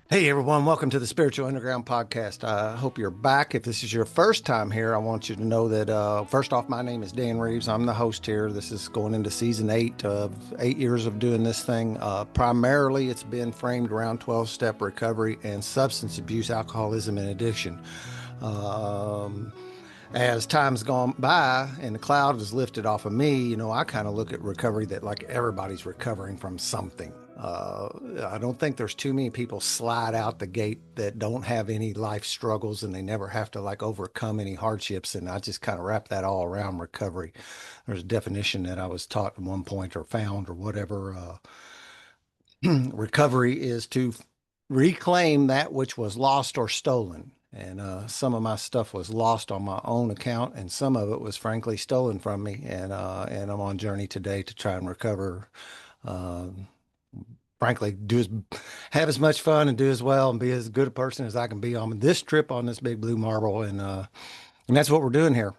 Hey everyone, welcome to the Spiritual Underground Podcast. I hope you're back. If this is your first time here, I want you to know that first off, my name is Dan Reeves. I'm the host here. This is going into season 8 of 8 years of doing this thing. Primarily, it's been framed around 12-step recovery and substance abuse, alcoholism, and addiction. Um, as time's gone by and the cloud is lifted off of me, I kind of look at recovery that like everybody's recovering from something. I don't think there's too many people slide out the gate that don't have any life struggles and they never have to like overcome any hardships. And I just kind of wrap that all around recovery. There's a definition that I was taught at one point or found or whatever. Recovery is to reclaim that which was lost or stolen. And some of my stuff was lost on my own account, and some of it was frankly stolen from me. And I'm on journey today to try and recover. Uh, Frankly, have as much fun and do as well and be as good a person as I can be on this trip on this big blue marble. And that's what we're doing here.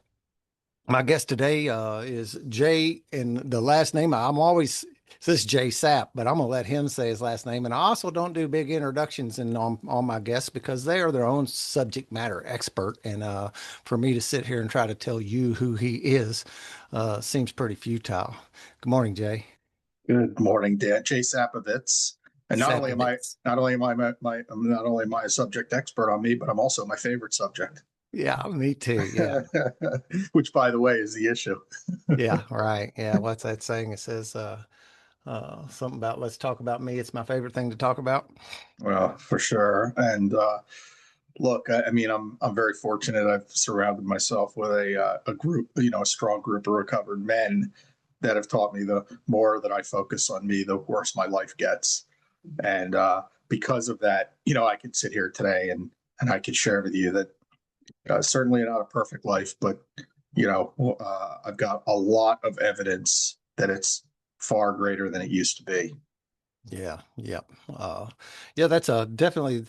My guest today is Jay, and the last name I'm always says Jay Sapp, but I'm gonna let him say his last name. And I also don't do big introductions on my guests because they are their own subject matter expert. And for me to sit here and try to tell you who he is seems pretty futile. Good morning, Jay. Good morning, Dan. Jay Sapovits. And not only am I Sapovits. not only am I not only am I a subject expert on me, but I'm also my favorite subject. Yeah, me too. Yeah, Which, by the way, is the issue. yeah, right. Yeah, what's that saying? It says something about let's talk about me. It's my favorite thing to talk about. Well, for sure. And look, I mean, I'm very fortunate. I've surrounded myself with a group, a strong group of recovered men that have taught me the more that I focus on me, the worse my life gets. And because of that, I could sit here today and I could share with you that certainly not a perfect life, but I've got a lot of evidence that it's far greater than it used to be. Yeah, yeah. Yeah, that's definitely,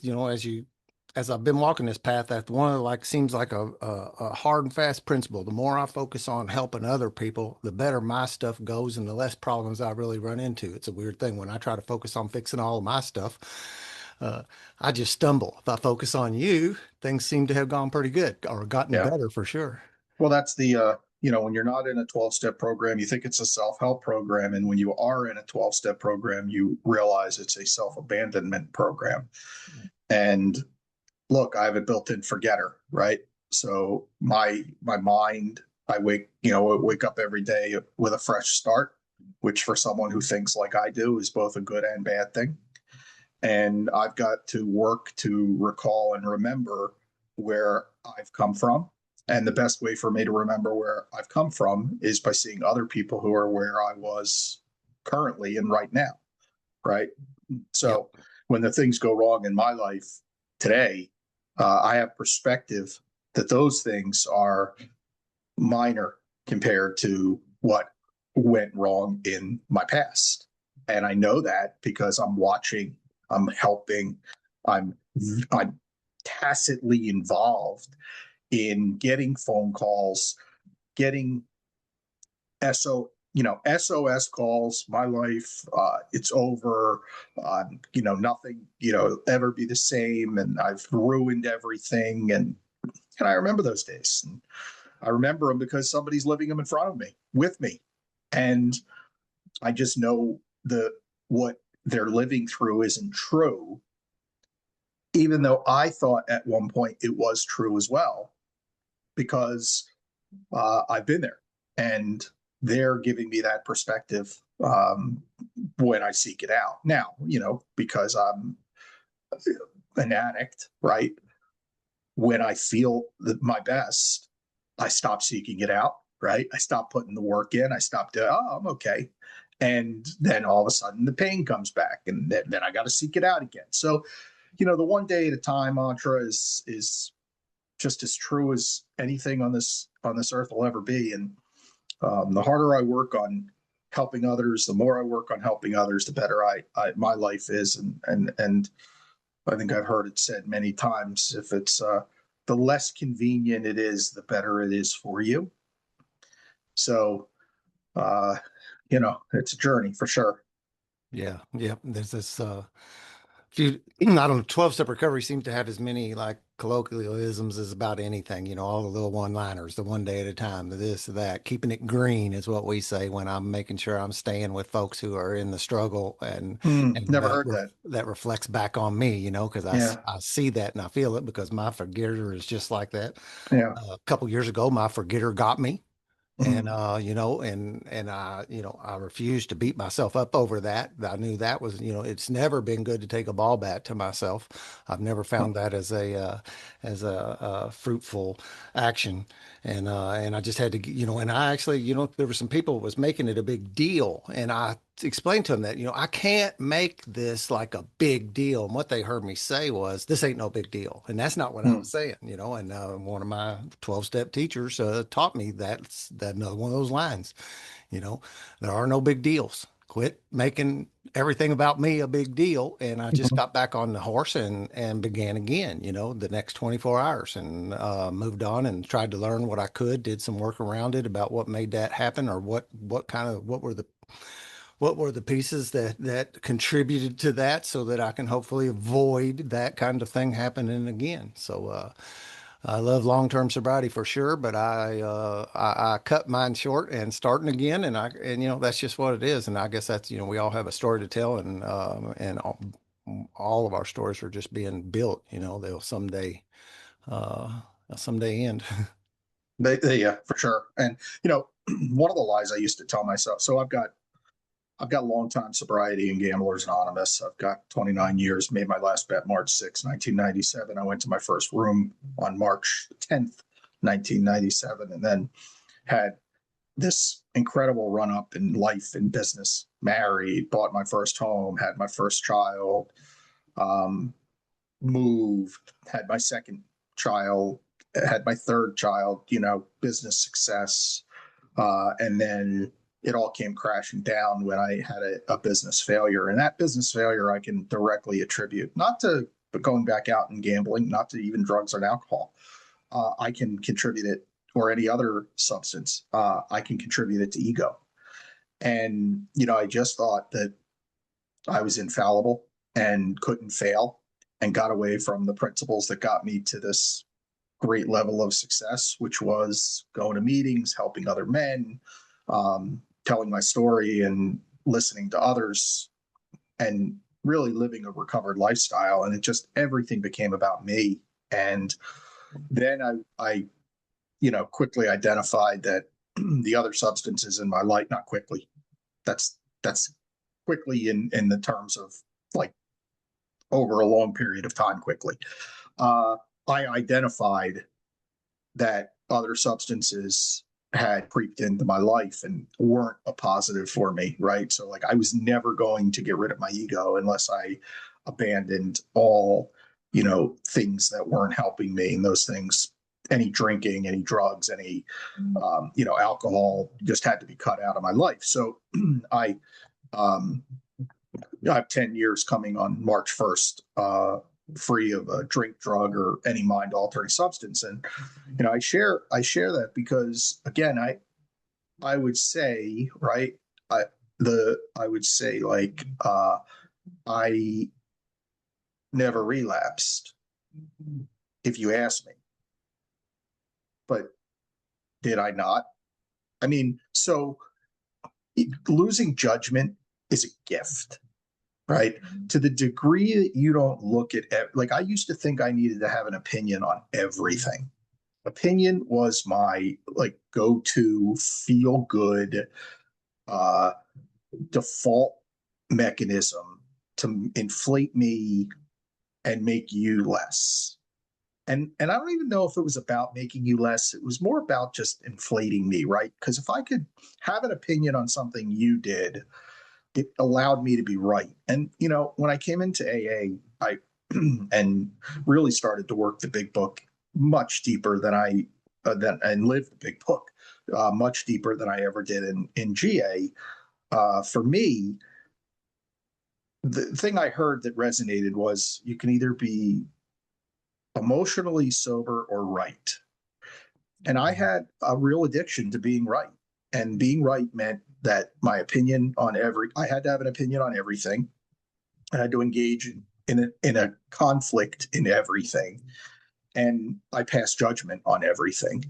as I've been walking this path, that one of like seems like a hard and fast principle. The more I focus on helping other people, the better my stuff goes and the less problems I really run into. It's a weird thing. When I try to focus on fixing all of my stuff, uh, I just stumble. If I focus on you, things seem to have gone pretty good or gotten Yeah. better for sure. Well, that's the when you're not in a 12-step program, you think it's a self-help program, and when you are in a 12-step program, you realize it's a self-abandonment program. And look, I have a built-in forgetter, right? So my mind, wake up every day with a fresh start, which for someone who thinks like I do is both a good and bad thing. And I've got to work to recall and remember where I've come from. And the best way for me to remember where I've come from is by seeing other people who are where I was currently and right now, right? Yep. So when the things go wrong in my life today, I have perspective that those things are minor compared to what went wrong in my past. And I know that because I'm watching, I'm helping, I'm I'm tacitly involved in getting phone calls, getting SOS calls. My life, it's over. Nothing, ever be the same, and I've ruined everything. And I remember those days. And I remember them because somebody's living them in front of me, with me, and I just know what they're living through isn't true, even though I thought at one point it was true as well, because I've been there, and they're giving me that perspective when I seek it out. Now, because I'm an addict, right? When I feel my best, I stop seeking it out, right? I stop putting the work in. I stop doing, oh, I'm okay. And then all of a sudden the pain comes back, and then I got to seek it out again. So, the one day at a time mantra is just as true as anything on this earth will ever be. And the harder I work on helping others, the more I work on helping others, the better my life is. And I think I've heard it said many times: if it's the less convenient it is, the better it is for you. So, it's a journey for sure. Yeah, yeah. There's this If you, I don't know, 12-step recovery seems to have as many like colloquialisms as about anything, all the little one-liners, the one day at a time, the this, the that. Keeping it green is what we say when I'm making sure I'm staying with folks who are in the struggle, and Never heard that. that reflects back on me, because Yeah. I see that and I feel it because my forgetter is just like that. Yeah. A couple years ago, my forgetter got me. And Mm, I refused to beat myself up over that. I knew that was, it's never been good to take a ball bat to myself. I've never found that as a fruitful action. And I just had to, and I actually, there were some people was making it a big deal, and I explained to them that, I can't make this like a big deal. And what they heard me say was, this ain't no big deal. And that's not what I was mm, saying, and one of my 12-step teachers taught me that another one of those lines, you know, there are no big deals. Quit making everything about me a big deal. And I just mhm. got back on the horse and began again, the next 24 hours, and moved on and tried to learn what I could, did some work around it about what made that happen, or what were the pieces that contributed to that, so that I can hopefully avoid that kind of thing happening again. So I love long-term sobriety for sure, but I cut mine short and starting again, and that's just what it is. And I guess that's, we all have a story to tell, and all of our stories are just being built. They'll uh, someday end. Yeah, for sure. And one of the lies I used to tell myself. So I've got long time sobriety in Gamblers Anonymous. I've got 29 years. Made my last bet March 6, 1997. I went to my first room on March 10th, 1997, and then had this incredible run up in life and business. Married, bought my first home, had my first child, um, moved, had my second child, had my third child, business success. And then it all came crashing down when I had a business failure. And that business failure I can directly attribute not to going back out and gambling, not to even drugs and alcohol. I can contribute it, or any other substance. I can contribute it to ego. And, I just thought that I was infallible and couldn't fail, and got away from the principles that got me to this great level of success, which was going to meetings, helping other men, telling my story and listening to others, and really living a recovered lifestyle. And it just, everything became about me. And then I quickly identified that the other substances in my life, not quickly, that's quickly in the terms of like over a long period of time, quickly. Uh, I identified that other substances had creeped into my life and weren't a positive for me, right? So like I was never going to get rid of my ego unless I abandoned all, things that weren't helping me. And those things, any drinking, any drugs, any alcohol, just had to be cut out of my life. So I um I have 10 years coming on March 1st, free of a drink, drug, or any mind altering substance. And I share that because, again, I would say, right, I would say, like, I never relapsed, if you ask me. But did I not? I mean, so losing judgment is a gift, right? To the degree that you don't look at, like, I used to think I needed to have an opinion on everything. Opinion was my like go-to feel good uh default mechanism to inflate me and make you less. And I don't even know if it was about making you less. It was more about just inflating me, right? Because if I could have an opinion on something you did, it allowed me to be right. And when I came into AA, I and really started to work the big book much deeper than I than and live the big book much deeper than I ever did in GA. For me, the thing I heard that resonated was you can either be emotionally sober or right. And I had a real addiction to being right. And being right meant that my opinion on I had to have an opinion on everything. I had to engage in a conflict in everything, and I pass judgment on everything.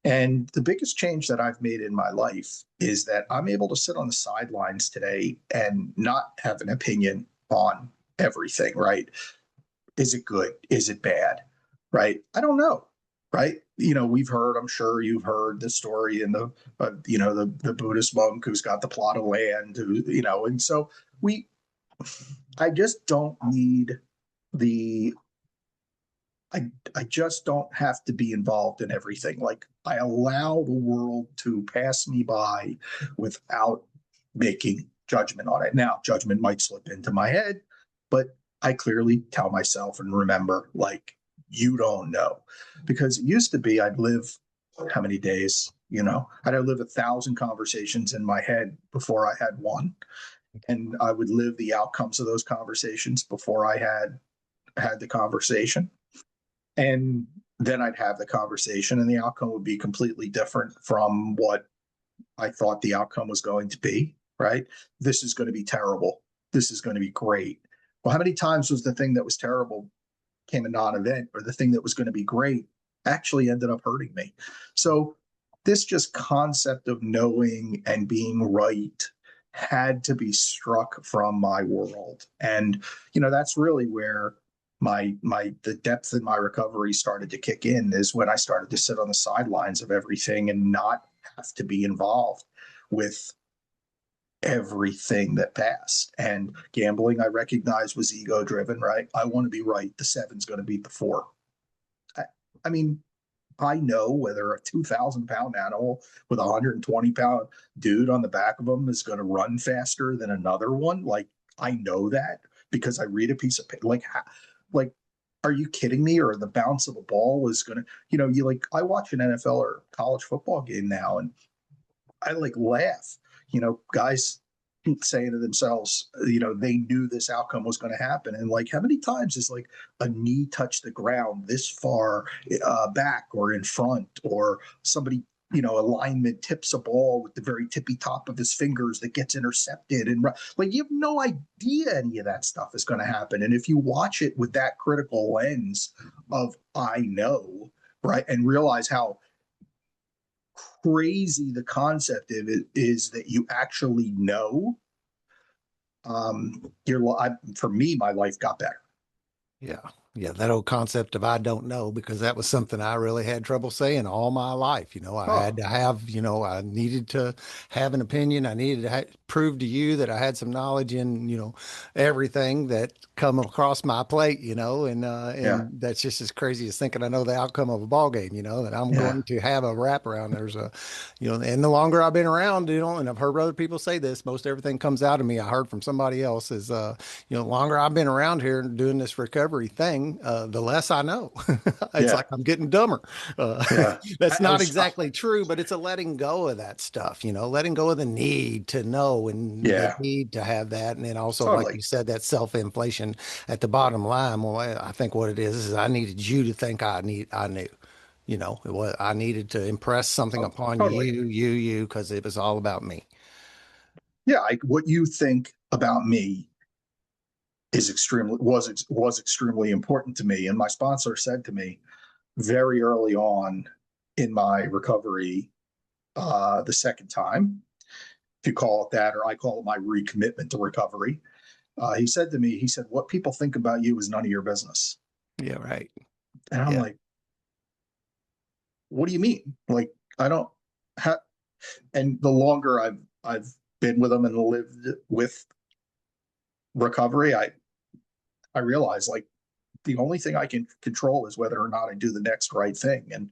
And the biggest change that I've made in my life is that I'm able to sit on the sidelines today and not have an opinion on everything, right? Is it good? Is it bad? Right? I don't know. Right? We've heard, I'm sure you've heard the story in the Buddhist monk who's got the plot of land, and so we, I just don't need the I I just don't have to be involved in everything. Like I allow the world to pass me by without making judgment on it. Now, judgment might slip into my head, but I clearly tell myself and remember, like, you don't know. Because it used to be I'd live how many days, I'd live 1,000 conversations in my head before I had one. And I would live the outcomes of those conversations before I had the conversation. And then I'd have the conversation, and the outcome would be completely different from what I thought the outcome was going to be, right? This is going to be terrible. This is going to be great. Well, how many times was the thing that was terrible came a non-event, or the thing that was going to be great actually ended up hurting me? So this just concept of knowing and being right had to be struck from my world. And that's really where the depth in my recovery started to kick in, is when I started to sit on the sidelines of everything and not have to be involved with everything that passed. And gambling, I recognize, was ego driven, right? I want to be right. The seven's going to beat the four. I, I mean, I know whether a 2,000-pound animal with a 120-pound dude on the back of him is going to run faster than another one. Like, I know that because I read a piece of paper. Like, are you kidding me? Or the bounce of a ball is going to, you like, I watch an NFL or college football game now, and I like laugh, guys saying to themselves, they knew this outcome was going to happen. And like, how many times is like a knee touch the ground this far back or in front, or somebody, a lineman tips a ball with the very tippy top of his fingers that gets intercepted. And like, you have no idea any of that stuff is going to happen. And if you watch it with that critical lens of, I know, right, and realize how crazy the concept of it is that you actually know, for me, my life got better. Yeah. Yeah. That old concept of I don't know, because that was something I really had trouble saying all my life. I had Oh, to have, I needed to have an opinion. I needed to prove to you that I had some knowledge in, everything that come across my plate, yeah, and that's just as crazy as thinking I know the outcome of a ball game, that I'm yeah, going to have a wraparound. And the longer I've been around, and I've heard other people say this, most everything comes out of me. I heard from somebody else is, the longer I've been around here and doing this recovery thing, the less I know. It's yeah, like I'm getting dumber. Uh, yeah. that's I not was, exactly true, but it's a letting go of that stuff, letting go of the need to know and the yeah, need to have that. And then also, like you totally. said, that self-inflation at the bottom line. Well, I think what it is I needed you to think I knew. I needed to impress something Oh, upon totally. you, because it was all about me. Yeah, what you think about me was extremely important to me. And my sponsor said to me very early on in my recovery, the second time, if you call it that, or I call it my recommitment to recovery. He said to me, he said, "What people think about you is none of your business." Yeah, right. And I'm Yeah. like, "What do you mean? Like, I don't have." And the longer I've been with them and lived with recovery, I realize, like, the only thing I can control is whether or not I do the next right thing, and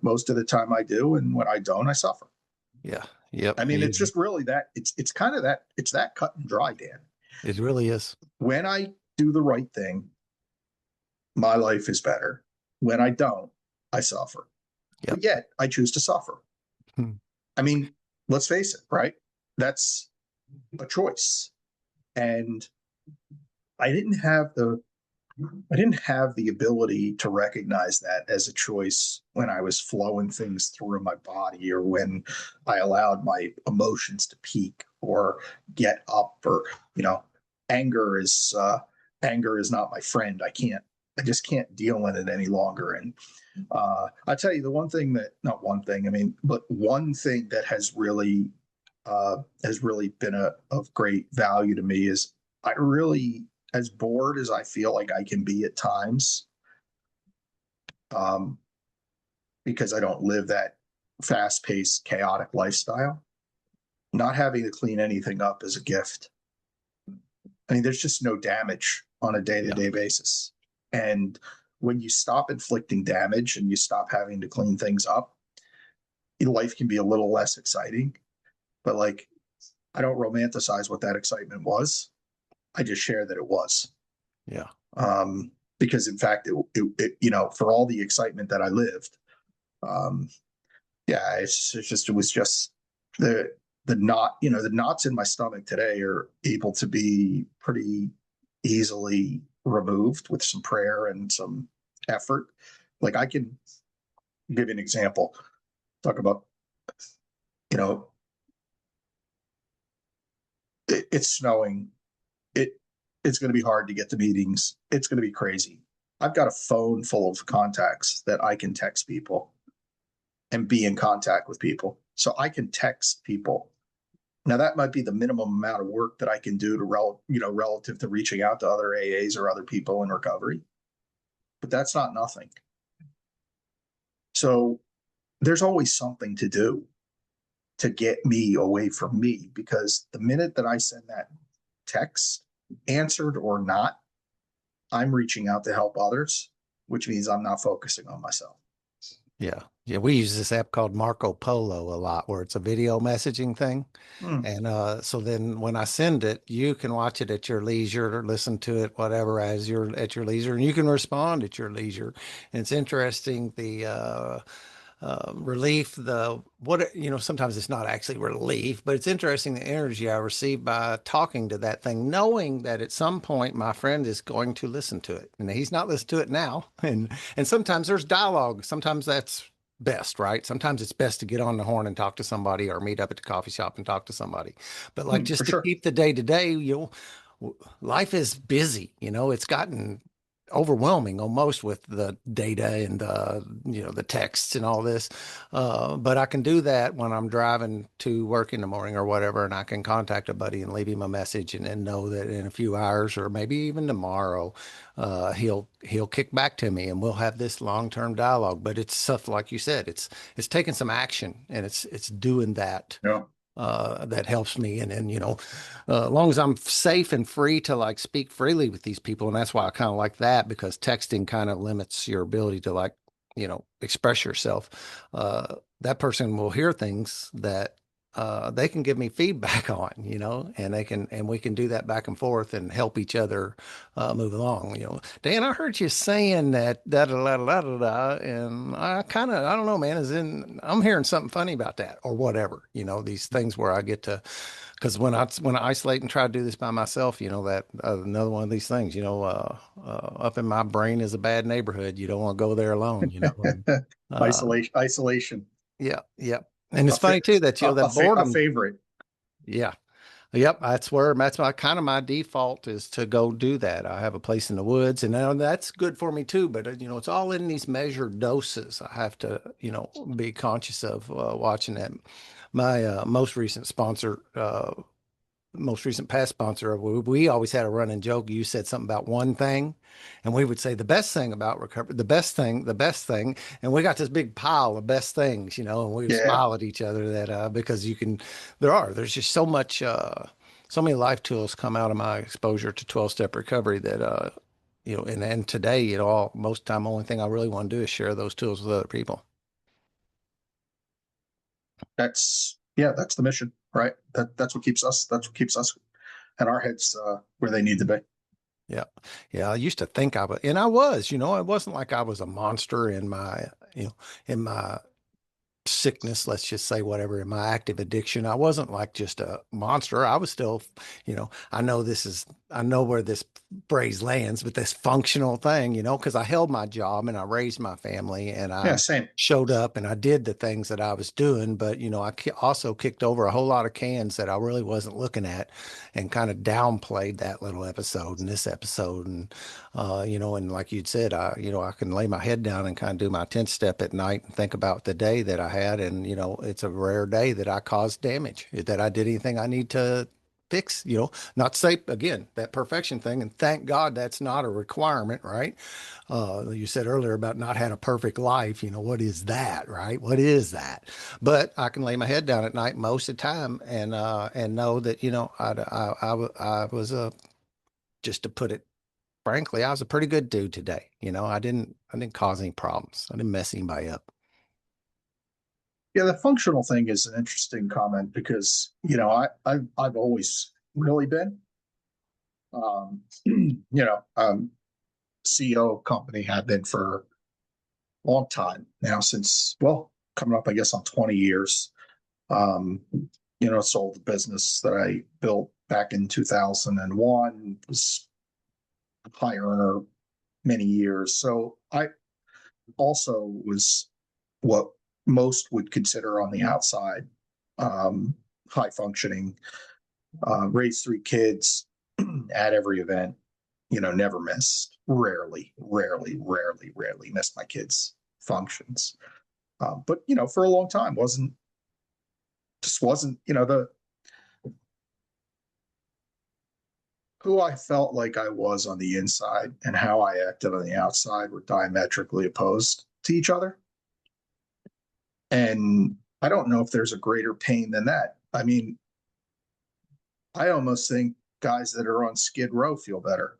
most of the time I do, and when I don't, I suffer. Yeah. Yep. I mean, it's just really that it's kind of that it's that cut and dry, Dan. It really is. When I do the right thing, my life is better. When I don't, I suffer. Yep. But yet I choose to suffer. Hmm. I mean, let's face it, right? That's a choice. And I didn't have the I didn't have the ability to recognize that as a choice when I was flowing things through my body, or when I allowed my emotions to peak or get up, or, anger is anger is not my friend. I just can't deal in it any longer. And I tell you, the one thing that, not one thing, I mean, but one thing that has really been of great value to me is I really, as bored as I feel like I can be at times, um, because I don't live that fast paced, chaotic lifestyle, not having to clean anything up is a gift. I mean, there's just no damage on a day to Yeah. day basis. And when you stop inflicting damage and you stop having to clean things up, life can be a little less exciting. But like, I don't romanticize what that excitement was. I just share that it was. Yeah. Because in fact, for all the excitement that I lived, um, yeah, it was just the knots in my stomach today are able to be pretty easily removed with some prayer and some effort. Like I can give you an example. Talk about, you know, it's snowing. It it's going to be hard to get to meetings. It's going to be crazy. I've got a phone full of contacts that I can text people and be in contact with people. So I can text people. Now that might be the minimum amount of work that I can do to relative to reaching out to other AAs or other people in recovery, but that's not nothing. So there's always something to do to get me away from me, because the minute that I send that text, answered or not, I'm reaching out to help others, which means I'm not focusing on myself. Yeah. Yeah. We use this app called Marco Polo a lot where it's a video messaging thing. Hmm. And so then when I send it, you can watch it at your leisure or listen to it, whatever, as you're at your leisure, and you can respond at your leisure. And it's interesting relief, sometimes it's not actually relief, but it's interesting the energy I receive by talking to that thing, knowing that at some point my friend is going to listen to it. And he's not listening to it now. And sometimes there's dialogue. Sometimes that's best, right? Sometimes it's best to get on the horn and talk to somebody or meet up at the coffee shop and talk to somebody. But like For just to sure. keep the day to day, life is busy, it's gotten overwhelming almost with the data and the texts and all this. But I can do that when I'm driving to work in the morning or whatever, and I can contact a buddy and leave him a message and know that in a few hours or maybe even tomorrow, he'll kick back to me and we'll have this long-term dialogue. But it's stuff like you said, it's taking some action and it's doing that Yeah. that helps me. And then, as long as I'm safe and free to like speak freely with these people, and that's why I kind of like that because texting kind of limits your ability to like, express yourself. That person will hear things that they can give me feedback on, and we can do that back and forth and help each other move along. Dan, I heard you saying that da da da da da da, and I don't know, man. I'm hearing something funny about that or whatever. These things where I get to, because when I isolate and try to do this by myself, that another one of these things. Up in my brain is a bad neighborhood. You don't want to go there alone. And, uh, Isolation. yeah, yeah. And A, it's funny too that a, that a boredom. favorite. Yeah. Yep, that's my kind of my default is to go do that. I have a place in the woods, and that's good for me too. But it's all in these measured doses. I have to, be conscious of watching that. My most recent past sponsor, we always had a running joke. You said something about one thing, and we would say the best thing about recovery, the best thing, and we got this big pile of best things, and we would Yeah. smile at each other that because there's just so many life tools come out of my exposure to 12-step recovery that and today, most time only thing I really want to do is share those tools with other people. That's the mission, right? That's what keeps us and our heads where they need to be. Yeah. Yeah. I used to think I was, and I was, it wasn't like I was a monster in my sickness, let's just say whatever, in my active addiction. I wasn't like just a monster. I was still, I know where this phrase lands, but this functional thing, because I held my job and I raised my family and Yeah, I same. showed up and I did the things that I was doing. But, also kicked over a whole lot of cans that I really wasn't looking at and kind of downplayed that little episode and this episode. And like you'd said, I can lay my head down and kind of do my 10th step at night and think about the day that I had. And, it's a rare day that I caused damage, that I did anything I need to fix, not to say again that perfection thing, and thank God that's not a requirement, right? You said earlier about not had a perfect life. What is that, right? What is that? But I can lay my head down at night most of the time and know that I was a just to put it frankly, I was a pretty good dude today. I didn't cause any problems. I didn't mess anybody up. Yeah, the functional thing is an interesting comment because I've always really been CEO of company, have been for a long time now, since, well, coming up I guess on 20 years. Um, sold the business that I built back in 2001, was a high earner many years. So I also was what most would consider on the outside um, high functioning, raised three kids at every event, never missed, rarely missed my kids' functions. But, for a long time, wasn't, the who I felt like I was on the inside and how I acted on the outside were diametrically opposed to each other. And I don't know if there's a greater pain than that. I mean, I almost think guys that are on Skid Row feel better,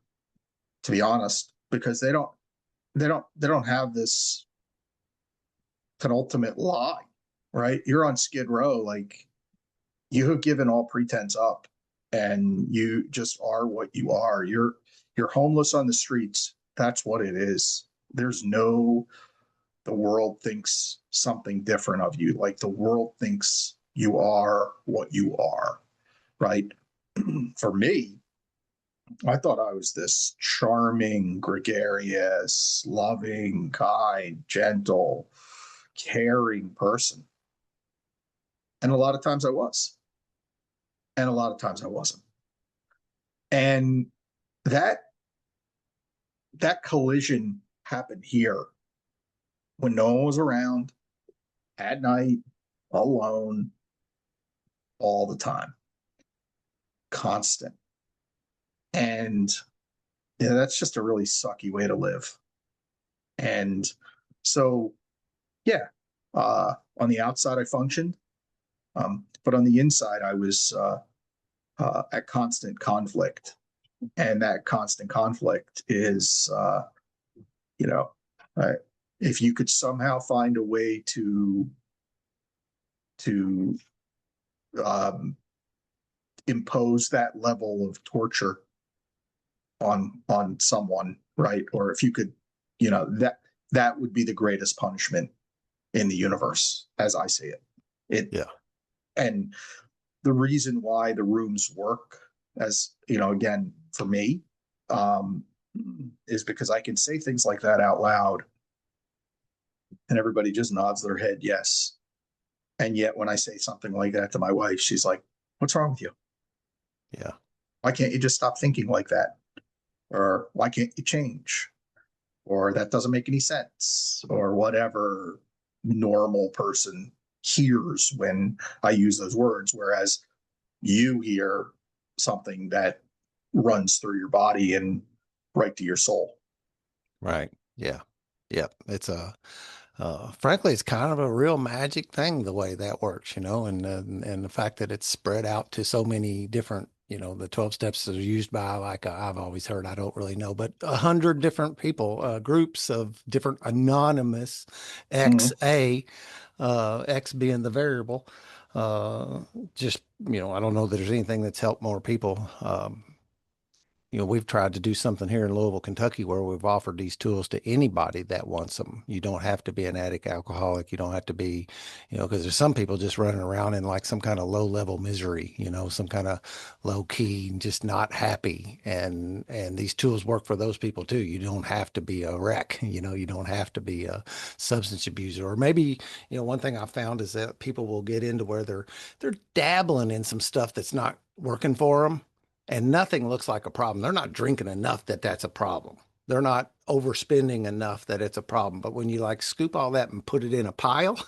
to be honest, because they don't have this penultimate lie, right? You're on Skid Row, like, you have given all pretense up and you just are what you are. You're homeless on the streets. That's what it is. There's no The world thinks something different of you. Like, the world thinks you are what you are, right? For me, I thought I was this charming, gregarious, loving, kind, gentle, caring person. And a lot of times I was, and a lot of times I wasn't. And that that collision happened here when no one was around, at night, alone, all the time, constant. And yeah, that's just a really sucky way to live. And so, yeah, on the outside, I functioned, but on the inside, I was at constant conflict. And that constant conflict is, you know, uh, if you could somehow find a way to um, impose that level of torture on someone, right? Or if you could, that would be the greatest punishment in the universe, as I see it. It Yeah. And the reason why the rooms work, as again, for me, um, is because I can say things like that out loud, and everybody just nods their head yes. And yet, when I say something like that to my wife, she's like, "What's wrong with you? Yeah. Why can't you just stop thinking like that? Or why can't you change? Or that doesn't make any sense?" Or whatever normal person hears when I use those words. Whereas you hear something that runs through your body and right to your soul. Right. Yeah. Yep. Frankly, it's kind of a real magic thing the way that works, and the fact that it's spread out to so many different, the 12 steps are used by, like I've always heard, I don't really know, but 100 different people, groups of different anonymous Mm-hmm. XA, X being the variable. Uh, just, I don't know that there's anything that's helped more people. we've tried to do something here in Louisville, Kentucky, where we've offered these tools to anybody that wants them. You don't have to be an addict alcoholic. You don't have to be, because there's some people just running around in like some kind of low level misery, some kind of low key, just not happy. And these tools work for those people too. You don't have to be a wreck. You don't have to be a substance abuser. Or maybe, one thing I found is that people will get into where they're dabbling in some stuff that's not working for them, and nothing looks like a problem. They're not drinking enough that that's a problem. They're not overspending enough that it's a problem. But when you like scoop all that and put it in a pile,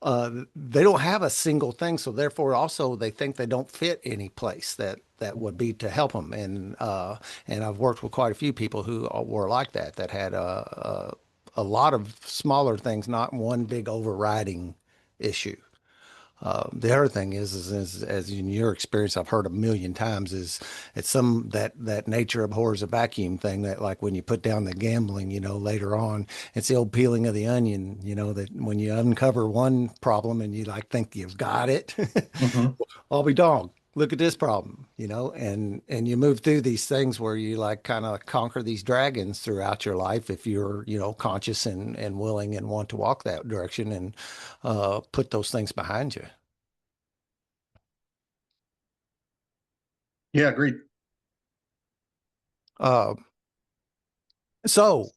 they don't have a single thing. So therefore, also they think they don't fit any place that would be to help them. And I've worked with quite a few people who were like that, that had a lot of smaller things, not one big overriding issue. The other thing is, as in your experience, I've heard a million times, is it's that nature abhors a vacuum thing, that like when you put down the gambling, later on, it's the old peeling of the onion, that when you uncover one problem and you like think you've got it, Mm-hmm. I'll be dog. Look at this problem, and you move through these things where you like kind of conquer these dragons throughout your life if you're, conscious and willing and want to walk that direction and put those things behind you. Yeah, agreed. Uh, so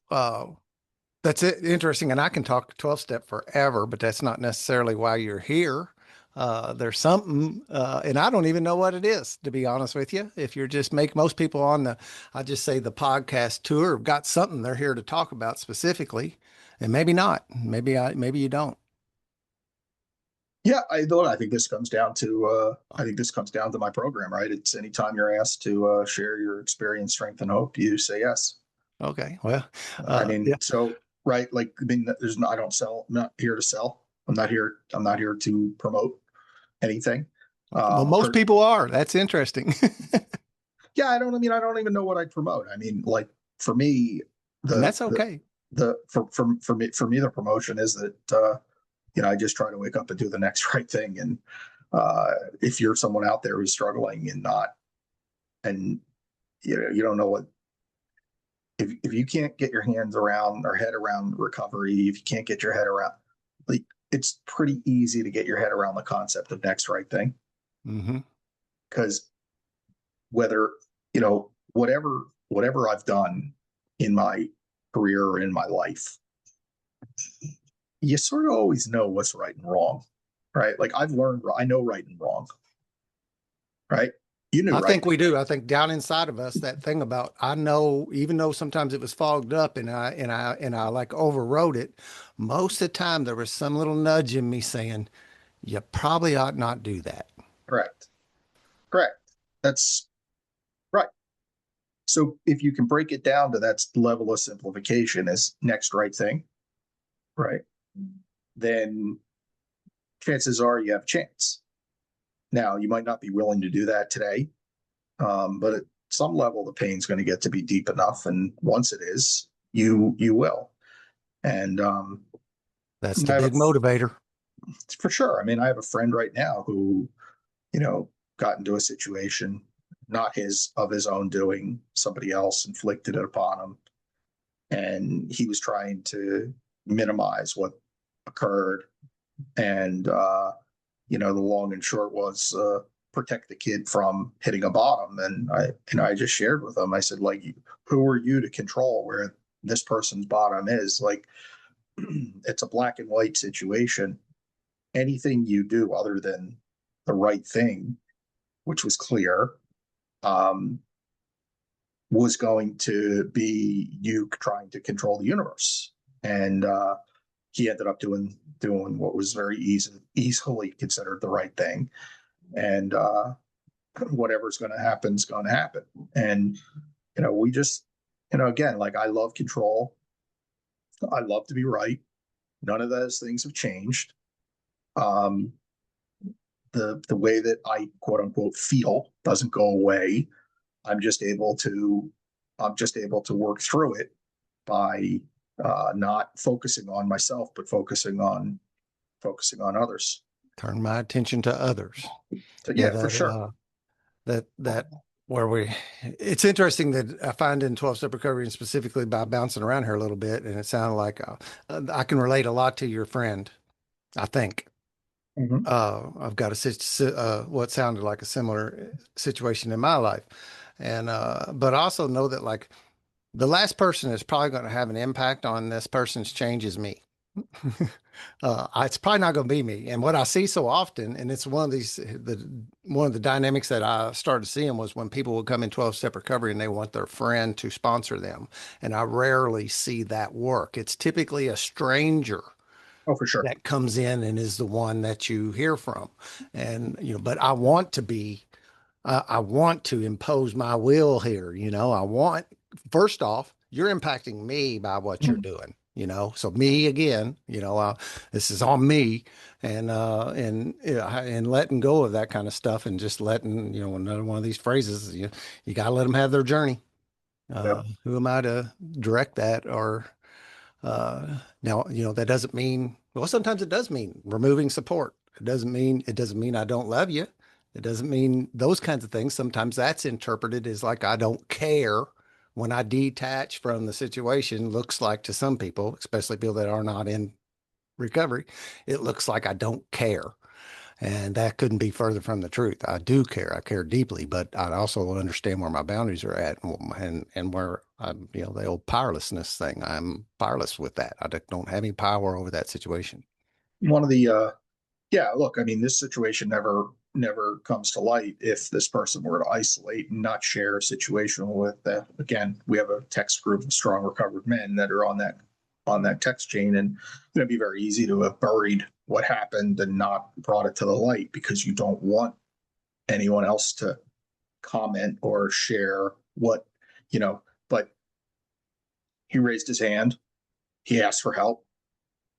that's it, interesting, and I can talk 12 step forever, but that's not necessarily why you're here. There's something, and I don't even know what it is, to be honest with you. If you're just make most people on I just say the podcast tour have got something they're here to talk about specifically, and maybe not. Maybe you don't. Yeah, I think this comes down to I think this comes down to my program, right? It's anytime you're asked to share your experience, strength, and hope, you say yes. Okay. Well, I yeah. mean, so right, like I mean, there's no, I don't sell. I'm not here to sell. I'm not here. I'm not here to promote anything. Well, most Per, people are. That's interesting. yeah, I don't. I mean, I don't even know what I promote. I mean, like for me, And the that's the okay. for me the promotion is that I just try to wake up and do the next right thing. And if you're someone out there who's struggling and not, and you don't know what, if you can't get your hands around or head around recovery, if you can't get your head around, like it's pretty easy to get your head around the concept of next right thing. Hmm. Because whether, whatever I've done in my career or in my life, you sort of always know what's right and wrong, right? Like I know right and wrong, right? You knew I right. think we do. I think down inside of us, that thing about I know, even though sometimes it was fogged up and I like overrode it, most of the time there was some little nudge in me saying, you probably ought not do that. Correct. Correct. That's right. So if you can break it down to that level of simplification as next right thing, right, then chances are you have a chance. Now, you might not be willing to do that today, but at some level, the pain's going to get to be deep enough. And once it is, you will. And That's the I have a, big motivator. for sure. I mean, I have a friend right now who, you know, got into a situation, not his of his own doing, somebody else inflicted it upon him. And he was trying to minimize what occurred. And, the long and short was protect the kid from hitting a bottom. And I just shared with him, I said, like, who are you to control where this person's bottom is? Like, it's a black and white situation. Anything you do other than the right thing, which was clear, um, was going to be you trying to control the universe. And he ended up doing what was very easily considered the right thing. And whatever's going to happen is going to happen. And we just, again, like I love control. I love to be right. None of those things have changed. Um, the way that I quote unquote feel doesn't go away. I'm just able to I'm just able to work through it by not focusing on myself, but focusing on others. Turn my attention to others. So Yeah, yeah, for sure. that where we, it's interesting that I find in 12 step recovery and specifically by bouncing around here a little bit, and it sounded like I can relate a lot to your friend, I think. Hmm. I've got what sounded like a similar situation in my life. And, but I also know that like the last person that's probably going to have an impact on this person's change is me. It's probably not going to be me. And what I see so often, and it's one of the dynamics that I started seeing was when people would come in 12 step recovery and they want their friend to sponsor them. And I rarely see that work. It's typically a stranger Oh, for sure. that comes in and is the one that you hear from. And, but I want to be, I want to impose my will here. First off, you're impacting me by what you're doing. So me again, this is on me, and letting go of that kind of stuff, and just letting, another one of these phrases, you got to let them have their journey. Yep. Who am I to direct that? Or now, that doesn't mean, well, sometimes it does mean removing support. It doesn't mean I don't love you. It doesn't mean those kinds of things. Sometimes that's interpreted as like I don't care when I detach from the situation. Looks like to some people, especially people that are not in recovery, it looks like I don't care. And that couldn't be further from the truth. I do care. I care deeply, but I also understand where my boundaries are at, and where I'm, the old powerlessness thing. I'm powerless with that. I don't have any power over that situation. One of the Yeah, look, I mean, this situation never comes to light if this person were to isolate and not share a situation with again, we have a text group of strong recovered men that are on that text chain, and it'd be very easy to have buried what happened and not brought it to the light because you don't want anyone else to comment or share what, you know, but he raised his hand, he asked for help,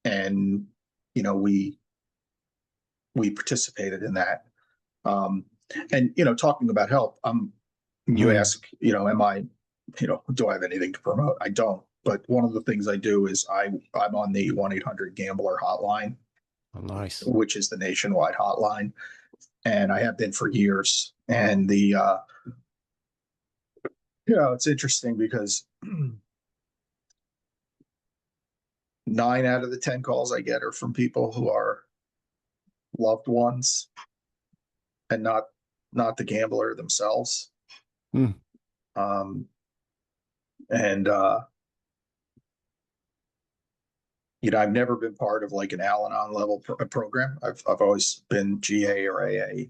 and you know, we participated in that. Um, and talking about help, you Hmm. ask, am I, do I have anything to promote? I don't. But one of the things I do is I'm on the 1-800 gambler hotline, Oh, nice. which is the nationwide hotline, and I have been for years. And it's interesting because 9 out of the 10 calls I get are from people who are loved ones and not the gambler themselves. Hmm. Um, and I've never been part of like an Al-Anon level program. I've always been GA or AA.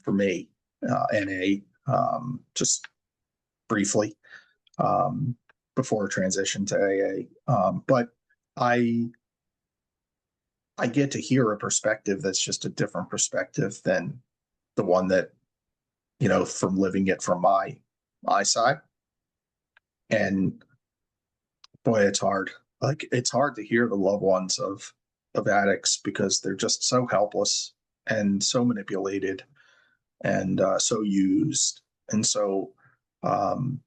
For me, NA, just briefly, um, before transition to AA. But I I get to hear a perspective that's just a different perspective than the one that from living it from my side. And boy, it's hard. Like it's hard to hear the loved ones of addicts because they're just so helpless and so manipulated and so used and so um,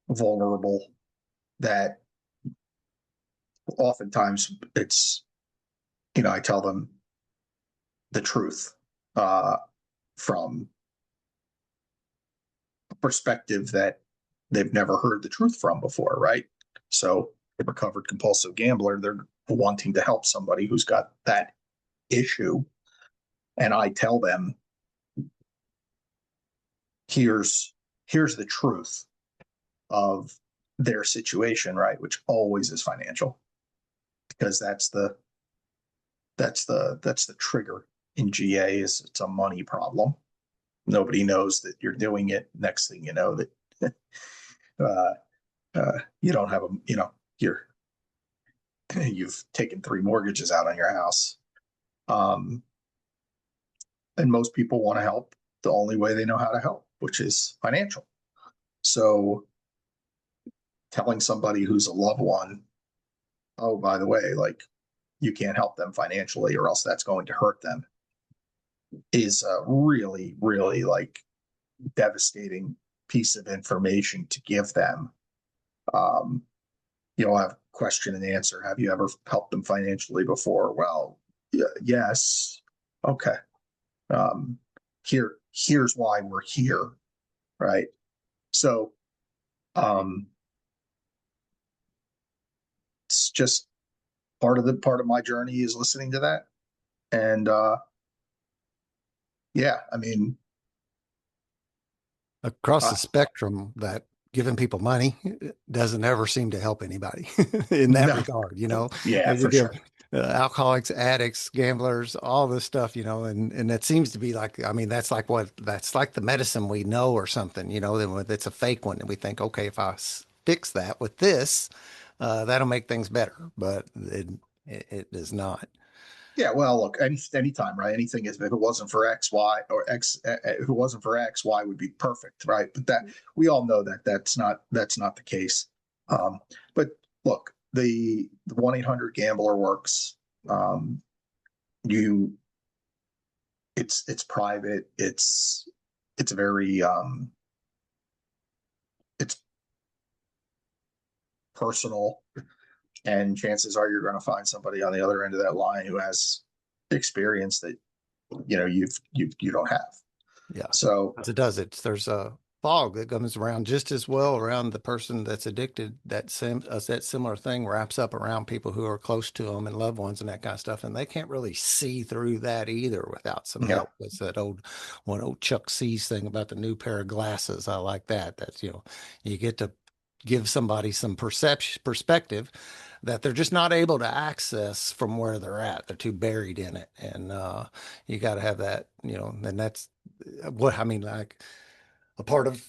vulnerable that oftentimes it's I tell them the truth uh, from a perspective that they've never heard the truth from before, right? So a recovered compulsive gambler, they're wanting to help somebody who's got that issue, and I tell them, here's the truth of their situation, right? Which always is financial, because that's the trigger in GA is it's a money problem. Nobody knows that you're doing it. Next thing you know, that uh, you don't have you've taken 3 mortgages out on your house. Um, and most people want to help the only way they know how to help, which is financial. So telling somebody who's a loved one, oh, by the way, like you can't help them financially or else that's going to hurt them, is a really, really like devastating piece of information to give them. Um, You'll have question and answer. Have you ever helped them financially before? Well, yes. Okay. Um, here's why we're here. right? So um, it's just part of my journey is listening to that. And yeah, I mean, Across uh, the spectrum, that giving people money doesn't ever seem to help anybody in that no, regard, yeah, as you for give sure. alcoholics, addicts, gamblers, all this stuff, and that seems to be like, I mean, that's like the medicine we know or something, then it's a fake one. And we think, okay, if fix that with this, that'll make things better, but it does not. Yeah, well, look, anytime, right? Anything is if it wasn't for X, Y, or X, if it wasn't for X, Y would be perfect, right? But that we all know that that's not the case. Um, but look, the 1-800 gambler works. Um, you, it's private. It's very it's personal, and chances are you're going to find somebody on the other end of that line who has experience that you don't have. Yeah, So as it does. There's a fog that comes around just as well around the person that's addicted. That similar thing wraps up around people who are close to them and loved ones and that kind of stuff, and they can't really see through that either without some yeah, help. It's that old Chuck C's thing about the new pair of glasses. I like that. That's you get to give somebody some perspective that they're just not able to access from where they're at. They're too buried in it, and you got to have that, and that's what I mean, like a part of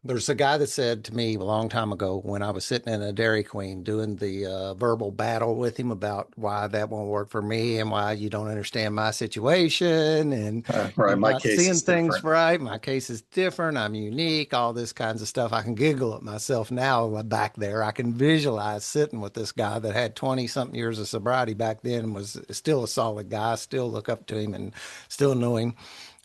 there's a guy that said to me a long time ago when I was sitting in a Dairy Queen doing the verbal battle with him about why that won't work for me and why you don't understand my situation and right. you're My not case seeing is things different. right. My case is different. I'm unique, all this kinds of stuff. I can giggle at myself now back there. I can visualize sitting with this guy that had 20 something years of sobriety back then and was still a solid guy. I still look up to him and still know him.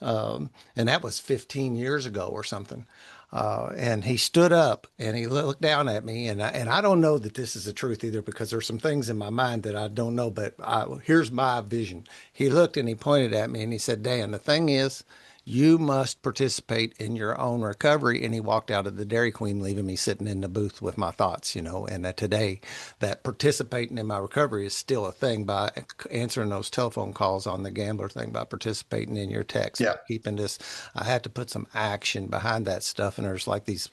And that was 15 years ago or something. And he stood up and he looked down at me, and I don't know that this is the truth either because there's some things in my mind that I don't know. But here's my vision. He looked and he pointed at me and he said, "Dan, the thing is, you must participate in your own recovery." And he walked out of the Dairy Queen, leaving me sitting in the booth with my thoughts, And today, that participating in my recovery is still a thing by answering those telephone calls on the gambler thing, by participating in your text, by Yeah. keeping this. I had to put some action behind that stuff. And there's like these,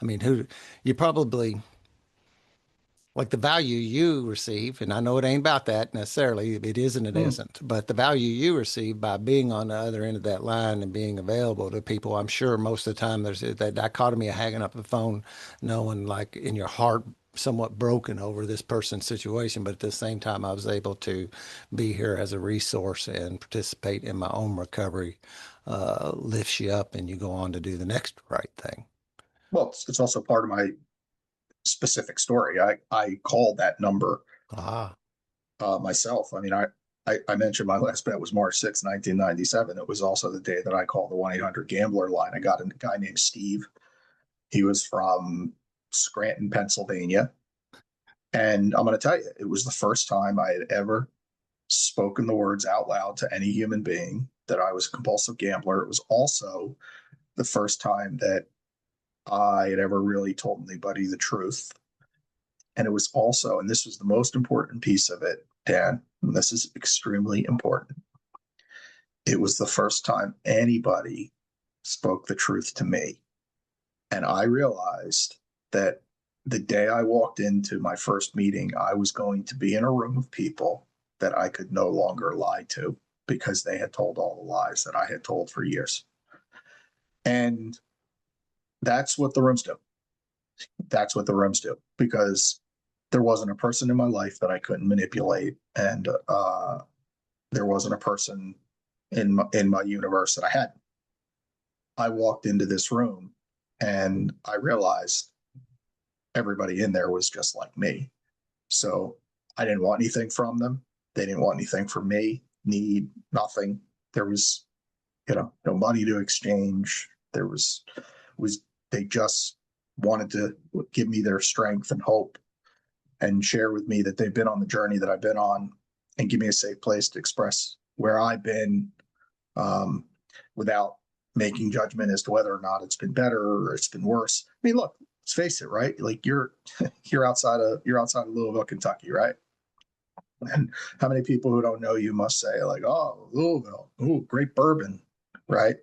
I mean, who you probably like the value you receive, and I know it ain't about that necessarily, it is and it Mm. isn't, but the value you receive by being on the other end of that line and being available to people, I'm sure most of the time there's that dichotomy of hanging up the phone, knowing like in your heart, somewhat broken over this person's situation, but at the same time, I was able to be here as a resource and participate in my own recovery, lifts you up and you go on to do the next right thing. Well, it's also part of my specific story. I called that number Ah, myself. I mean, I mentioned my last bet was March 6th, 1997. It was also the day that I called the 1-800 gambler line. I got a guy named Steve. He was from Scranton, Pennsylvania. And I'm going to tell you, it was the first time I had ever spoken the words out loud to any human being that I was a compulsive gambler. It was also the first time that I had ever really told anybody the truth. And it was also, and this was the most important piece of it, Dan, and this is extremely important. It was the first time anybody spoke the truth to me. And I realized that the day I walked into my first meeting, I was going to be in a room of people that I could no longer lie to because they had told all the lies that I had told for years. And that's what the rooms do. That's what the rooms do because there wasn't a person in my life that I couldn't manipulate, and there wasn't a person in my universe that I had. I walked into this room, and I realized everybody in there was just like me. So I didn't want anything from them. They didn't want anything from me. Need nothing. There was, no money to exchange. There was they just wanted to give me their strength and hope and share with me that they've been on the journey that I've been on and give me a safe place to express where I've been, um, without making judgment as to whether or not it's been better or it's been worse. I mean, look, let's face it, right? Like you're outside of Louisville, Kentucky, right? And how many people who don't know you must say like, "Oh, Louisville, oh, great bourbon," right?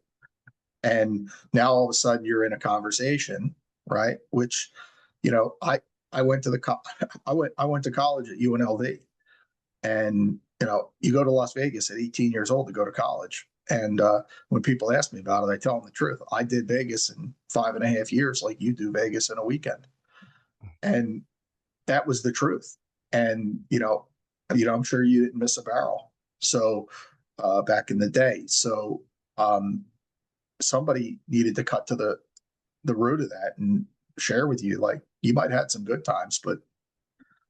And now all of a sudden you're in a conversation, right? Which, you know, I went to the I went to college at UNLV, and you go to Las Vegas at 18 years old to go to college. And when people ask me about it, I tell them the truth. I did Vegas in 5.5 years, like you do Vegas in a weekend, and that was the truth. And I'm sure you didn't miss a barrel. So back in the day, so um, somebody needed to cut to the root of that and share with you, like, you might have had some good times, but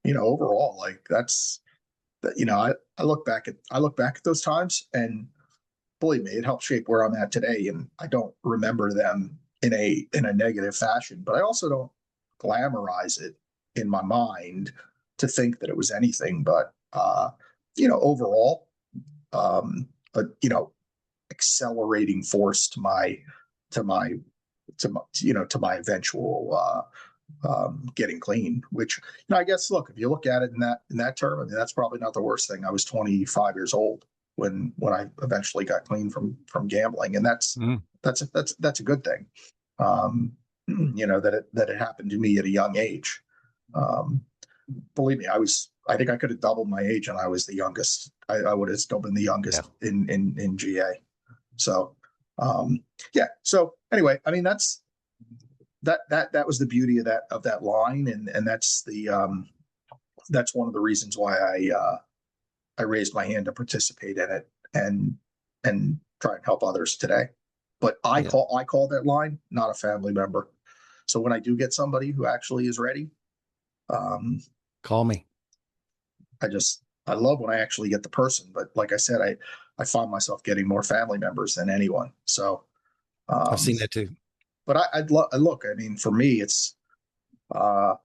overall, like, that's that. I look back at those times, and believe me, it helped shape where I'm at today. And I don't remember them in a negative fashion, but I also don't glamorize it in my mind to think that it was anything but overall, um a accelerating force to my to my eventual getting clean. Which, I guess, look, if you look at it in that term, I mean, that's probably not the worst thing. I was 25 years old when I eventually got clean from gambling, and that's Mm. that's a good thing. Um, that it happened to me at a young age. Um, Believe me, I think I could have doubled my age, and I was the youngest. I would have still been the Yeah. youngest in GA. So, yeah. So anyway, I mean, that was the beauty of that line, and that's one of the reasons why I raised my hand to participate in it, and try and help others today. But I Yeah. call that line not a family member. So when I do get somebody who actually is ready, um, Call me. I love when I actually get the person. But like I said, I find myself getting more family members than anyone. So, I've um, seen that too. but look. I mean, for me, uh,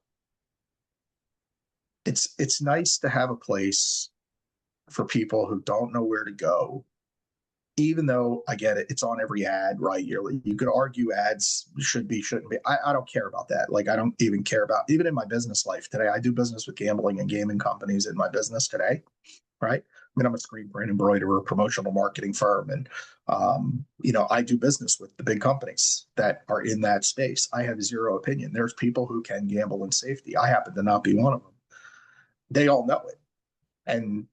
it's nice to have a place for people who don't know where to go. Even though I get it, it's on every ad, right? You could argue ads should be, shouldn't be. I don't care about that. Like, I don't even care about, even in my business life today. I do business with gambling and gaming companies in my business today, right? I mean, I'm a screen print embroiderer, promotional marketing firm, and I do business with the big companies that are in that space. I have zero opinion. There's people who can gamble in safety. I happen to not be one of them. They all know it and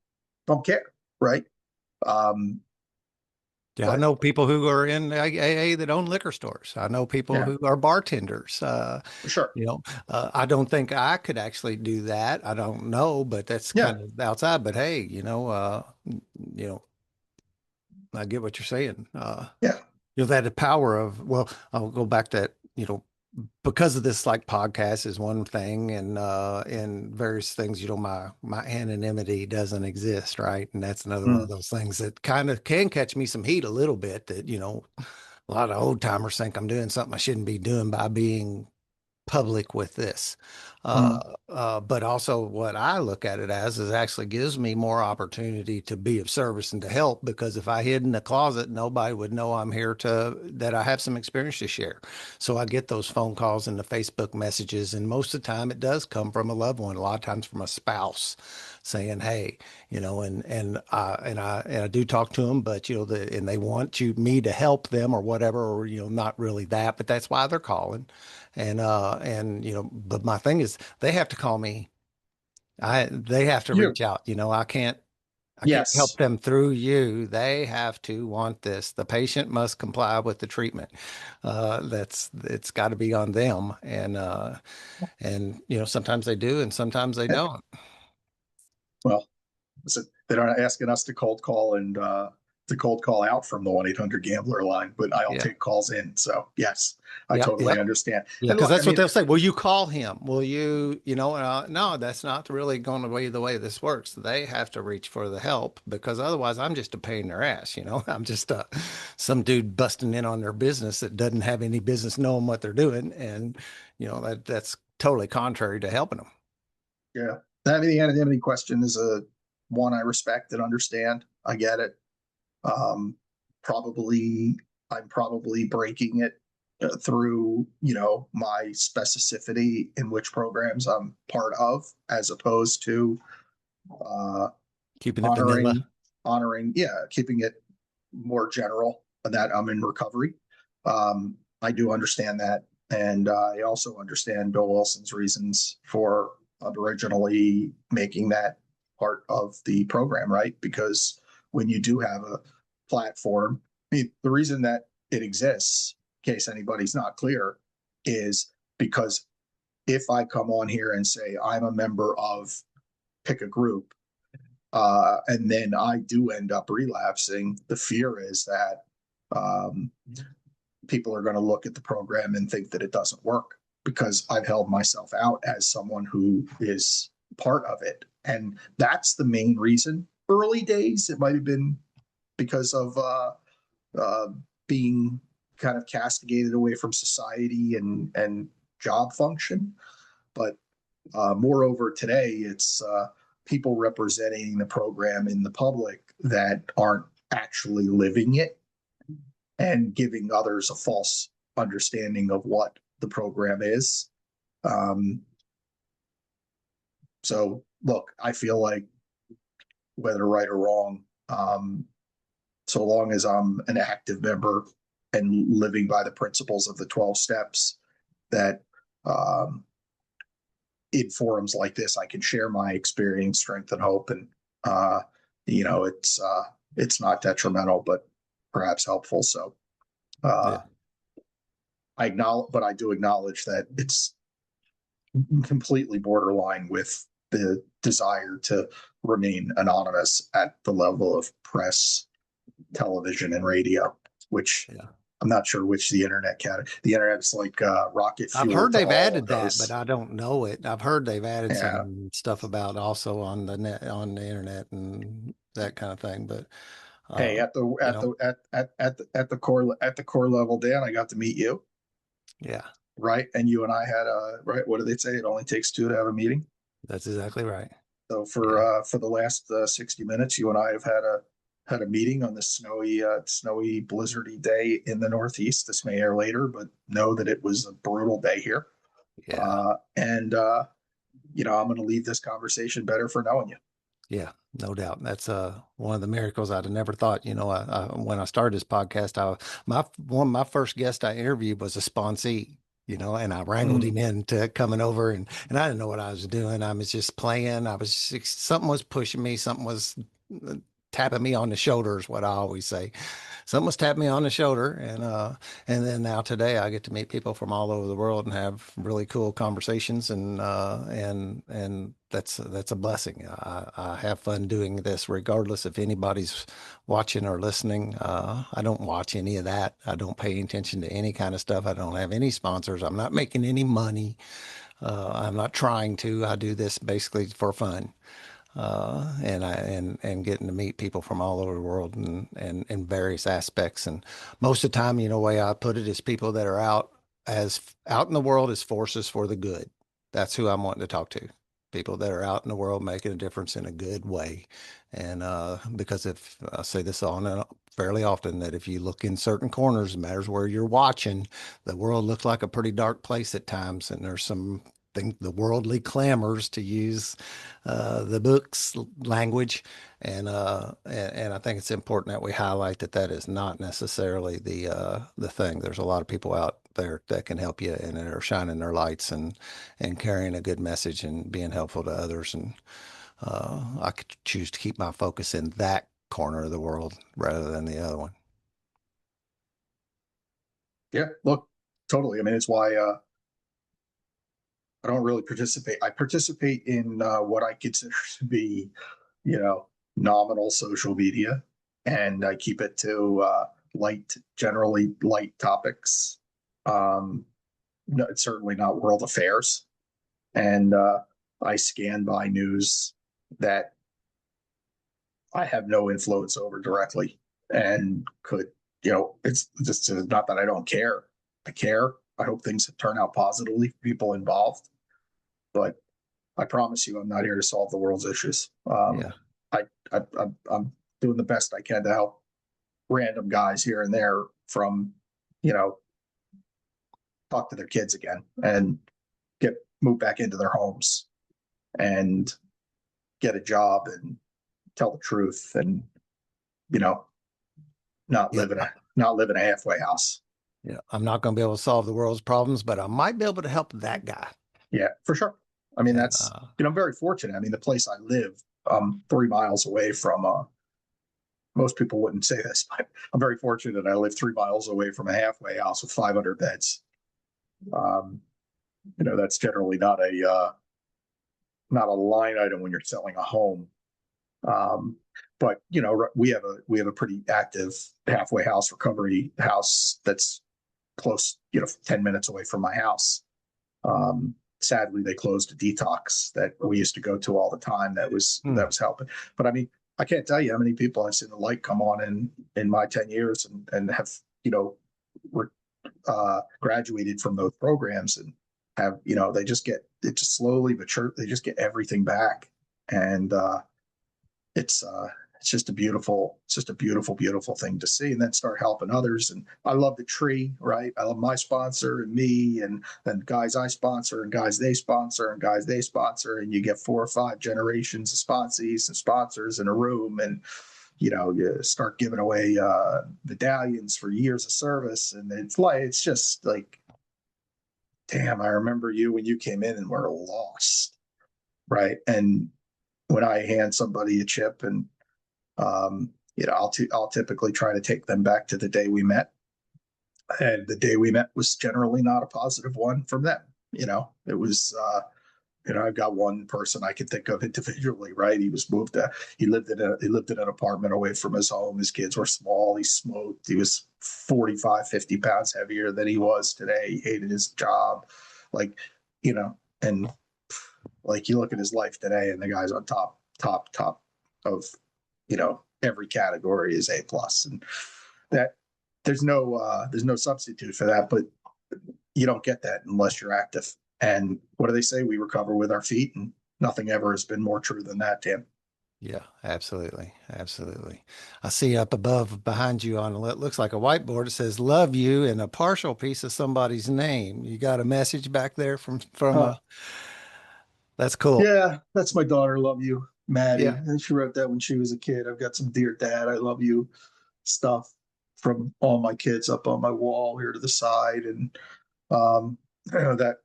don't care, right? Um, Yeah, I but know people who are in AA that own liquor stores. I know people yeah, who are bartenders. for sure. I don't think I could actually do that. I don't know, but that's Yeah, kind of outside. But hey, you know, I get what you're saying. yeah. That the power of, well, I'll go back to that, because of this, like, podcast is one thing, and various things, my anonymity doesn't exist, right? And that's another one of Mm, those things that kind of can catch me some heat a little bit, that, a lot of old timers think I'm doing something I shouldn't be doing by being public with this. mm, But also what I look at it as is actually gives me more opportunity to be of service and to help, because if I hid in the closet, nobody would know I'm here, that I have some experience to share. So I get those phone calls and the Facebook messages, and most of the time it does come from a loved one, a lot of times from a spouse saying, hey, and I do talk to them, but and they want me to help them or whatever, or not really that, but that's why they're calling. And but my thing is, they have to call me. They have to you. reach out. I can't help Yes. them through you. They have to want this. The patient must comply with the treatment. It's got to be on them. And sometimes they do, and sometimes they Yeah. don't. Well, listen, they're not asking us to cold call and to cold call out from the 1-800 gambler line, but I'll Yeah. take calls in. So yes, I Yeah. Yeah. totally understand. Yeah, And because look, I that's what mean, they'll say. Will you call him? Will you, no, that's not really going to be the way this works. They have to reach for the help, because otherwise I'm just a pain in their ass. I'm just some dude busting in on their business that doesn't have any business knowing what they're doing. And, that's totally contrary to helping them. yeah, having the anonymity question is a one I respect and understand. I get it. Um, Probably I'm probably breaking it through, my specificity in which programs I'm part of, as opposed to uh, Keeping it honoring, vanilla. yeah, keeping it more general that I'm in recovery. I do understand that. And I also understand Bill Wilson's reasons for originally making that part of the program, right? Because when you do have a platform, I mean, the reason that it exists, in case anybody's not clear, is because if I come on here and say I'm a member of, pick a group, and then I do end up relapsing, the fear is that um, people are going to look at the program and think that it doesn't work because I've held myself out as someone who is part of it. And that's the main reason. Early days, it might have been because of uh, being kind of castigated away from society and job function. But moreover, today, it's people representing the program in the public that aren't actually living it and giving others a false understanding of what the program is. Um, so, look, I feel like whether right or wrong, so long as I'm an active member and living by the principles of the 12 steps, that um, in forums like this, I can share my experience, strength, and hope, and uh, it's not detrimental, but perhaps helpful. So uh, Yeah. I acknowledge, but I do acknowledge that it's completely borderline with the desire to remain anonymous at the level of press, television, and radio, which Yeah. I'm not sure which the internet's like rocket I've fuel heard to they've all of added that, but those. I don't know it. I've heard they've added Yeah. some stuff about also on the net, on the internet and that kind of thing. But Hey, uh, you know, at the core level, Dan, I got to meet you, yeah, right? And you and I had a right. What do they say? It only takes two to have a meeting. that's exactly right. So Yeah, for the last 60 minutes, you and I have had a meeting on this snowy blizzardy day in the Northeast. This may air later, but know that it was a brutal day here. yeah. And I'm going to leave this conversation better for knowing you. Yeah, no doubt. That's one of the miracles I'd have never thought. When I started this podcast, my one of my first guest I interviewed was a sponsee. And I wrangled him Mm. into coming over, and I didn't know what I was doing. I was just playing. Something was pushing me. Something was uh, tapping me on the shoulder, is what I always say. Someone was tapping me on the shoulder, and then now today I get to meet people from all over the world and have really cool conversations, and that's a blessing. I have fun doing this regardless if anybody's watching or listening. I don't watch any of that. I don't pay attention to any kind of stuff. I don't have any sponsors. I'm not making any money. I'm not trying to. I do this basically for fun, and getting to meet people from all over the world and in various aspects. And most of the time, the way I put it is people that are out in the world as forces for the good. That's who I'm wanting to talk to. People that are out in the world making a difference in a good way. And because if I say this on and fairly often, that if you look in certain corners, it matters where you're watching, the world looks like a pretty dark place at times. And there's some think the worldly clamors, to use the book's language, and I think it's important that we highlight that that is not necessarily the thing. There's a lot of people out there that can help you and are shining their lights and carrying a good message and being helpful to others. And I could choose to keep my focus in that corner of the world rather than the other one. Yeah, look, totally. I mean, it's why I don't really participate. I participate in what I consider to be, you know, nominal social media, and I keep it to generally light topics. No, it's certainly not world affairs, and I scan by news that I have no influence over directly, and could, it's just not that I don't care. I care. I hope things turn out positively for people involved, but I promise you, I'm not here to solve the world's issues. Yeah. I, I'm doing the best I can to help random guys here and there from, you know, talk to their kids again and get moved back into their homes and get a job and tell the truth and, you know, not Yeah. live in a not live in a halfway house. Yeah. I'm not going to be able to solve the world's problems, but I might be able to help that guy. Yeah, for sure. I mean, And that's, I'm very fortunate. I mean, the place I live, 3 miles away from, most people wouldn't say this, but I'm very fortunate. I live 3 miles away from a halfway house with 500 beds. Um, that's generally not a line item when you're selling a home. Um, but we have a pretty active halfway house recovery house that's close, 10 minutes away from my house. Sadly, they closed a detox that we used to go to all the time. That was hmm, that was helping. But I mean, I can't tell you how many people I've seen the light come on in my 10 years and have re, graduated from those programs and have they just get it just slowly but sure they just get everything back and it's uh it's just a beautiful beautiful thing to see and then start helping others. And I love the tree, right? I love my sponsor and me and then guys I sponsor and guys they sponsor and guys they sponsor, and you get 4 or 5 generations of sponsees and sponsors in a room. And you start giving away medallions for years of service, and it's just like, damn, I remember you when you came in and were lost, right? And when I hand somebody a chip and I'll typically try to take them back to the day we met. And the day we met was generally not a positive one from them. It was, I've got one person I can think of individually, right? He lived in an apartment away from his home. His kids were small. He smoked. He was 45, 50 pounds heavier than he was today. He hated his job. Like, and like you look at his life today and the guy's on top of every category is A plus, and that there's no substitute for that. But you don't get that unless you're active. And what do they say? We recover with our feet, and nothing ever has been more true than that, Dan. yeah, absolutely. Absolutely. I see up above behind you on what looks like a whiteboard. It says love you and a partial piece of somebody's name. You got a message back there from Uh, that's cool. yeah, that's my daughter. Love you, Maddie. Yeah. And she wrote that when she was a kid. I've got some dear dad, I love you stuff from all my kids up on my wall here to the side. And um, that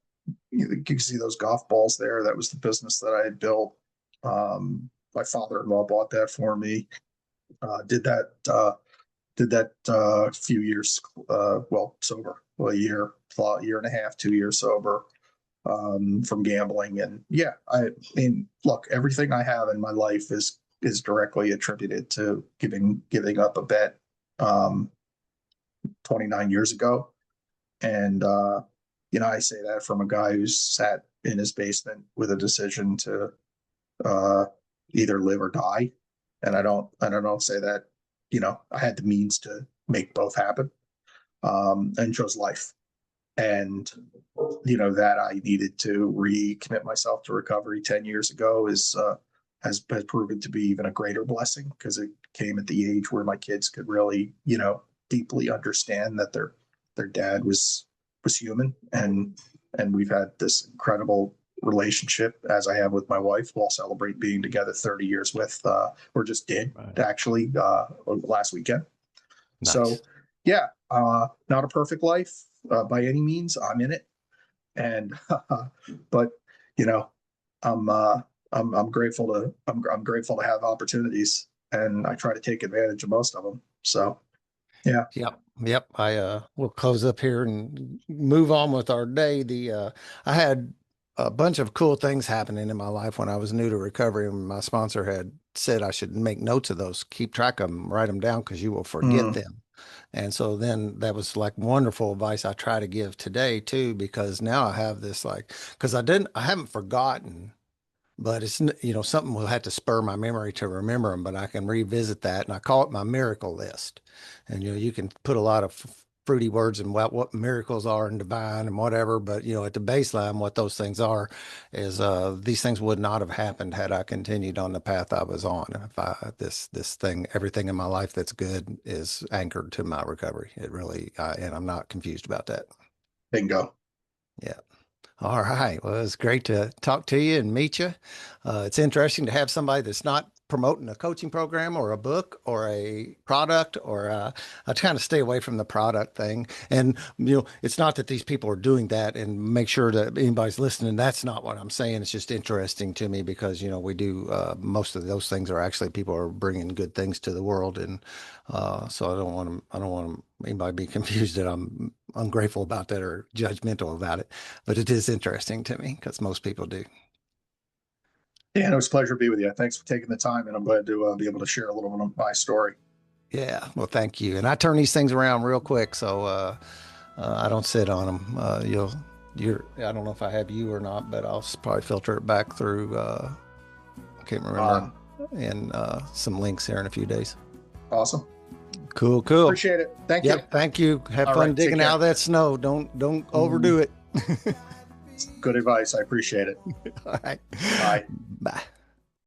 you can see those golf balls there. That was the business that I had built. My father-in-law bought that for me. Did that a few years, sober, well, a year and a half, 2 years sober from gambling. And yeah, I mean, look, everything I have in my life is directly attributed to giving up a bet um, 29 years ago. And I say that from a guy who's sat in his basement with a decision to uh, either live or die. And I don't say that, I had the means to make both happen, and chose life. And, that I needed to recommit myself to recovery 10 years ago has proven to be even a greater blessing because it came at the age where my kids could really, deeply understand that their dad was human. And we've had this incredible relationship as I have with my wife, who I'll celebrate being together 30 years with. Or just did Right. actually last weekend. So Nice. yeah, not a perfect life by any means. I'm in it, and but you know, I'm uh, I'm grateful I'm grateful to have opportunities, and I try to take advantage of most of them. So yeah. Yep. Yep. I will close up here and move on with our day. The I had a bunch of cool things happening in my life when I was new to recovery, and my sponsor had said I should make notes of those, keep track of them, write them down because you will forget Mm, them. And so then that was like wonderful advice I try to give today too, because now I have this like, because I haven't forgotten, but something will have to spur my memory to remember them, but I can revisit that. And I call it my miracle list. And, you can put a lot of fruity words and what miracles are and divine and whatever. But at the baseline, what those things are is these things would not have happened had I continued on the path I was on. If I this thing, everything in my life that's good is anchored to my recovery. It really, and I'm not confused about that. Bingo. Yeah. All right. Well, it's great to talk to you and meet you. It's interesting to have somebody that's not promoting a coaching program or a book or a product or I kind of stay away from the product thing. And, it's not that these people are doing that and make sure that anybody's listening. That's not what I'm saying. It's just interesting to me because, we do most of those things are actually people are bringing good things to the world. And so I don't want anybody to be confused that I'm ungrateful about that or judgmental about it. But it is interesting to me because most people do. Dan, it was a pleasure to be with you. Thanks for taking the time, and I'm glad to be able to share a little bit of my story. Yeah, well, thank you. And I turn these things around real quick, so I don't sit on them. I don't know if I have you or not, but I'll probably filter it back through. I can't remember, Um, and some links here in a few days. awesome. Cool, cool. Appreciate it. Thank you. Yep, thank you. Have All fun right. Take digging out care. of that snow. Don't Mm, overdo it. good advice. I appreciate it. All right. Bye. Bye.